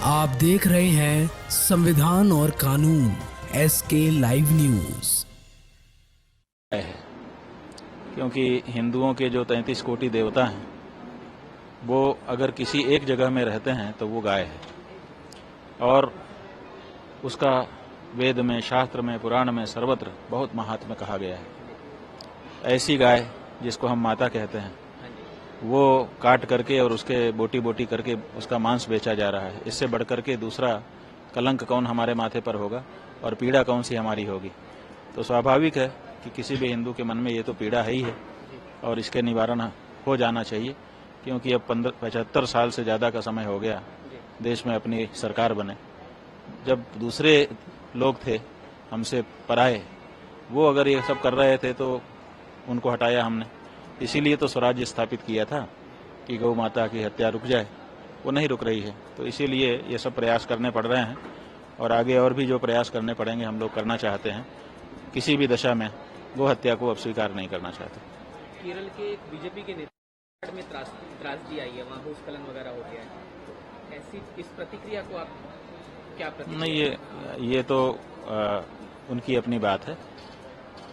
आप देख रहे हैं संविधान और कानून SK लाइव न्यूज। क्योंकि हिंदुओं के जो 33 कोटि देवता हैं वो अगर किसी एक जगह में रहते हैं तो वो गाय है, और उसका वेद में, शास्त्र में, पुराण में सर्वत्र बहुत महात्म्य कहा गया है। ऐसी गाय जिसको हम माता कहते हैं वो काट करके और उसके बोटी बोटी करके उसका मांस बेचा जा रहा है। इससे बढ़कर के दूसरा कलंक कौन हमारे माथे पर होगा और पीड़ा कौन सी हमारी होगी। तो स्वाभाविक है कि किसी भी हिंदू के मन में ये तो पीड़ा है ही है और इसके निवारण हो जाना चाहिए, क्योंकि अब 75 साल से ज़्यादा का समय हो गया देश में अपनी सरकार बने। जब दूसरे लोग थे हमसे पराए, वो अगर ये सब कर रहे थे तो उनको हटाया हमने। इसीलिए तो स्वराज्य स्थापित किया था कि गौ माता की हत्या रुक जाए, वो नहीं रुक रही है। तो इसीलिए ये सब प्रयास करने पड़ रहे हैं और आगे और भी जो प्रयास करने पड़ेंगे हम लोग करना चाहते हैं। किसी भी दशा में गौ हत्या को अब स्वीकार नहीं करना चाहते। केरल के बीजेपी के नेता में त्रासदी आई है, वहाँ भूस्खलन वगैरह हो गया है, ऐसी इस प्रतिक्रिया को आप क्या प्रतिक्रिया? नहीं, ये तो उनकी अपनी बात है।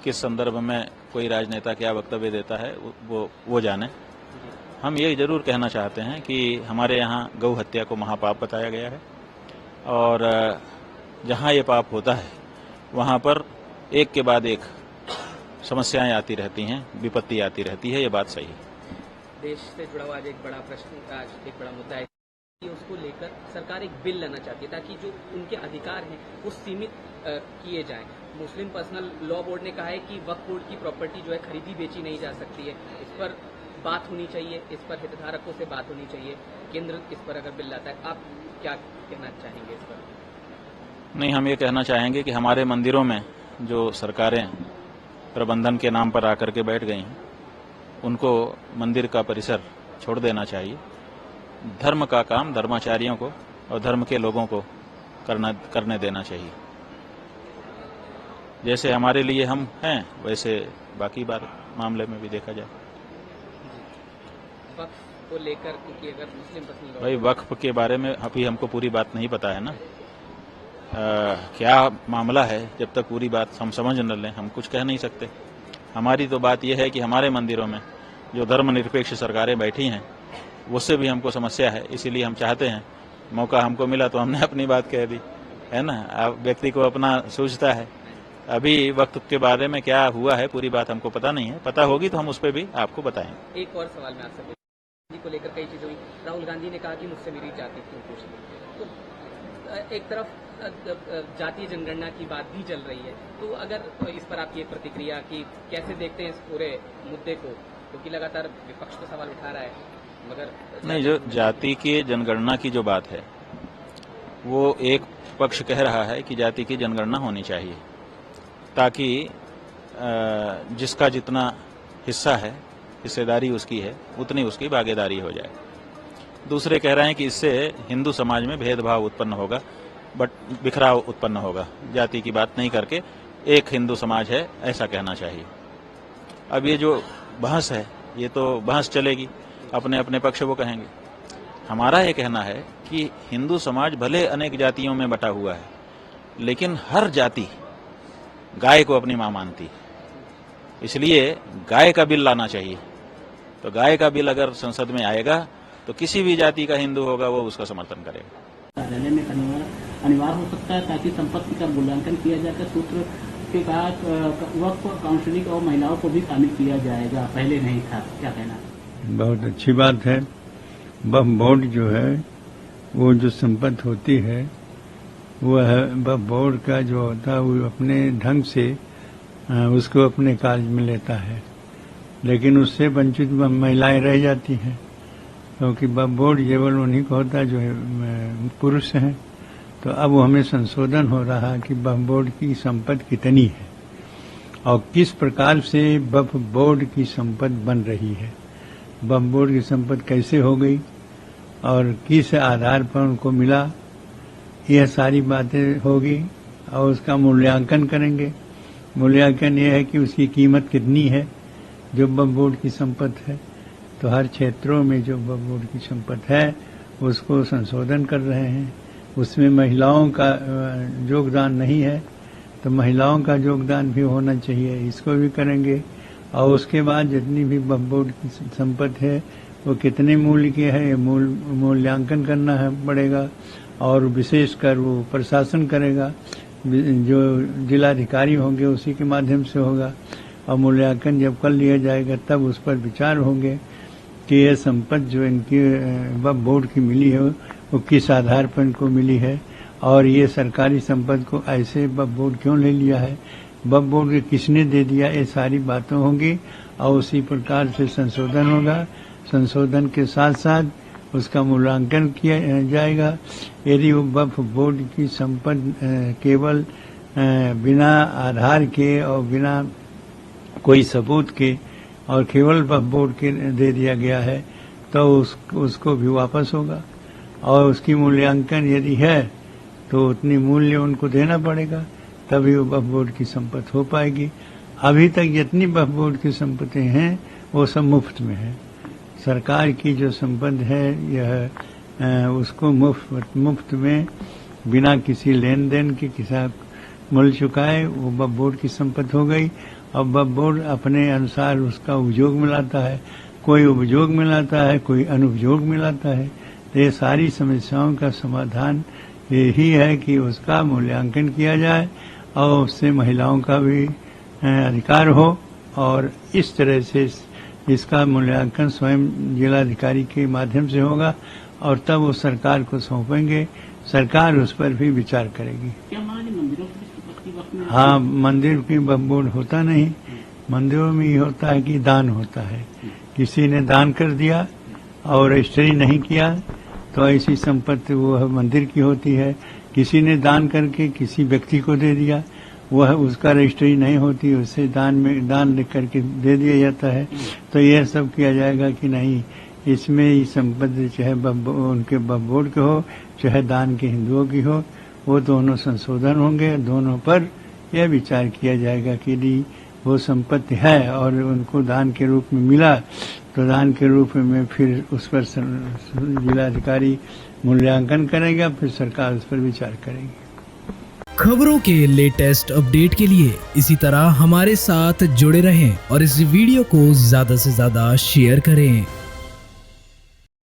किस संदर्भ में कोई राजनेता क्या वक्तव्य देता है वो जाने। हम ये जरूर कहना चाहते हैं कि हमारे यहाँ गौ हत्या को महापाप बताया गया है, और जहाँ ये पाप होता है वहाँ पर एक के बाद एक समस्याएं आती रहती हैं, विपत्ति आती रहती है। ये बात सही है। देश से जुड़ा हुआ आज एक बड़ा प्रश्न, आज एक बड़ा मुद्दा है, उसको लेकर सरकार एक बिल लाना चाहती है ताकि जो उनके अधिकार हैं वो सीमित किए जाएं। मुस्लिम पर्सनल लॉ बोर्ड ने कहा है कि वक्फ बोर्ड की प्रॉपर्टी जो है खरीदी बेची नहीं जा सकती है। इस पर बात होनी चाहिए, इस पर हितधारकों से बात होनी चाहिए। केंद्र इस पर अगर बिल लाता है, आप क्या कहना चाहेंगे इस पर? नहीं, हम ये कहना चाहेंगे कि हमारे मंदिरों में जो सरकारें प्रबंधन के नाम पर आकर के बैठ गई हैं, उनको मंदिर का परिसर छोड़ देना चाहिए। धर्म का काम धर्माचार्यों को और धर्म के लोगों को करने देना चाहिए। जैसे हमारे लिए हम हैं वैसे बाकी बार मामले में भी देखा जाए। वक्फ को लेकर, क्योंकि अगर मुस्लिम पर्सनल भाई वक्फ के बारे में अभी हमको पूरी बात नहीं पता है ना। क्या मामला है, जब तक पूरी बात हम समझ न लें हम कुछ कह नहीं सकते। हमारी तो बात यह है कि हमारे मंदिरों में जो धर्मनिरपेक्ष सरकारें बैठी हैं उससे भी हमको समस्या है। इसीलिए हम चाहते हैं, मौका हमको मिला तो हमने अपनी बात कह दी, है ना। अब व्यक्ति को अपना सूझता है। अभी वक्त के बारे में क्या हुआ है पूरी बात हमको पता नहीं है। पता होगी तो हम उस पर भी आपको बताएंगे। एक और सवाल मैं आपसे को लेकर कई चीजें हुई। राहुल गांधी ने कहा कि मुझसे मेरी जाति क्यों पूछ ली। तो एक तरफ जातीय जनगणना की बात भी चल रही है, तो अगर इस पर आपकी एक प्रतिक्रिया कि कैसे देखते हैं इस पूरे मुद्दे को, क्योंकि लगातार विपक्ष तो सवाल उठा रहा है, मगर नहीं, जो जाति की जनगणना की जो बात है वो एक पक्ष कह रहा है कि जाति की जनगणना होनी चाहिए ताकि जिसका जितना हिस्सा है, हिस्सेदारी उसकी है, उतनी उसकी भागीदारी हो जाए। दूसरे कह रहे हैं कि इससे हिंदू समाज में भेदभाव उत्पन्न होगा, बिखराव उत्पन्न होगा। जाति की बात नहीं करके एक हिंदू समाज है ऐसा कहना चाहिए। अब ये जो बहस है ये तो बहस चलेगी, अपने अपने पक्ष वो कहेंगे। हमारा ये कहना है कि हिंदू समाज भले अनेक जातियों में बटा हुआ है, लेकिन हर जाति गाय को अपनी मां मानती है। इसलिए गाय का बिल लाना चाहिए। तो गाय का बिल अगर संसद में आएगा तो किसी भी जाति का हिंदू होगा वो उसका समर्थन करेगा। कार्यालय में अनिवार्य हो सकता है ताकि संपत्ति का मूल्यांकन किया जाकर सूत्र के बाद वक्फ काउंसिलिंग और महिलाओं को भी शामिल किया जाएगा, पहले नहीं था। क्या कहना? बहुत अच्छी बात है। वक्फ बोर्ड जो है वो जो संपत्ति होती है वह वक्फ बोर्ड का जो होता है वो अपने ढंग से उसको अपने कार्य में लेता है, लेकिन उससे वंचित महिलाएं रह जाती हैं, क्योंकि वक्फ बोर्ड केवल उन्हीं को होता है जो पुरुष हैं। तो अब हमें संशोधन हो रहा है कि वक्फ बोर्ड की संपत्ति कितनी है और किस प्रकार से वक्फ बोर्ड की संपत्ति बन रही है, वक्फ बोर्ड की संपत्ति कैसे हो गई और किस आधार पर उनको मिला, यह सारी बातें होगी और उसका मूल्यांकन करेंगे। मूल्यांकन यह है कि उसकी कीमत कितनी है जो वक्फ बोर्ड की संपत्ति है। तो हर क्षेत्रों में जो वक्फ बोर्ड की संपत्ति है उसको संशोधन कर रहे हैं उसमें महिलाओं का योगदान नहीं है, तो महिलाओं का योगदान भी होना चाहिए, इसको भी करेंगे। और उसके बाद जितनी भी वक्फ बोर्ड की संपत्ति है वो कितने मूल्य की है, ये मूल्यांकन करना है पड़ेगा। और विशेषकर वो प्रशासन करेगा, जो जिलाधिकारी होंगे उसी के माध्यम से होगा। और मूल्यांकन जब कर लिया जाएगा तब उस पर विचार होंगे कि ये संपत्ति जो इनकी वक्फ बोर्ड की मिली है वो किस आधार पर इनको मिली है, और ये सरकारी संपत्ति को ऐसे वक्फ बोर्ड क्यों ले लिया है, वक्फ बोर्ड को किसने दे दिया, ये सारी बातें होंगी। और उसी प्रकार से संशोधन होगा। संशोधन के साथ साथ उसका मूल्यांकन किया जाएगा। यदि वो वक्फ बोर्ड की संपत्ति केवल बिना आधार के और बिना कोई सबूत के और केवल वक्फ बोर्ड के दे दिया गया है तो उसको भी वापस होगा। और उसकी मूल्यांकन यदि है तो उतनी मूल्य उनको देना पड़ेगा, तभी वो वक्फ बोर्ड की संपत्ति हो पाएगी। अभी तक जितनी वक्फ बोर्ड की संपत्ति हैं वो सब मुफ्त में है। सरकार की जो संपत्ति है यह उसको मुफ्त में बिना किसी लेन देन के किसी मूल्य चुकाए वो वक्फ बोर्ड की संपत्ति हो गई। अब वक्फ बोर्ड अपने अनुसार उसका उपयोग में लाता है, कोई उपयोग में लाता है, कोई अनुपयोग में लाता है। तो ये सारी समस्याओं का समाधान यही है कि उसका मूल्यांकन किया जाए और उससे महिलाओं का भी अधिकार हो। और इस तरह से इसका मूल्यांकन स्वयं जिलाधिकारी के माध्यम से होगा और तब वो सरकार को सौंपेंगे, सरकार उस पर भी विचार करेगी। क्या मान मंदिरों की संपत्ति वक्फ में? हाँ, मंदिर की वक्फ बोर्ड होता नहीं, मंदिरों में ये होता है कि दान होता है। किसी ने दान कर दिया और रजिस्ट्री नहीं किया तो ऐसी संपत्ति वो मंदिर की होती है। किसी ने दान करके किसी व्यक्ति को दे दिया, वह उसका रजिस्ट्री नहीं होती, उससे दान लिख करके दे दिया जाता है। तो यह सब किया जाएगा कि नहीं, इसमें ये संपत्ति चाहे उनके वक्फ बोर्ड के हो चाहे दान के हिंदुओं की हो, वो दोनों संशोधन होंगे। दोनों पर यह विचार किया जाएगा कि यदि वो संपत्ति है और उनको दान के रूप में मिला तो दान के रूप में फिर उस पर जिलाधिकारी मूल्यांकन करेगा, फिर सरकार उस पर विचार करेगी। खबरों के लेटेस्ट अपडेट के लिए इसी तरह हमारे साथ जुड़े रहें और इस वीडियो को ज्यादा से ज्यादा शेयर करें।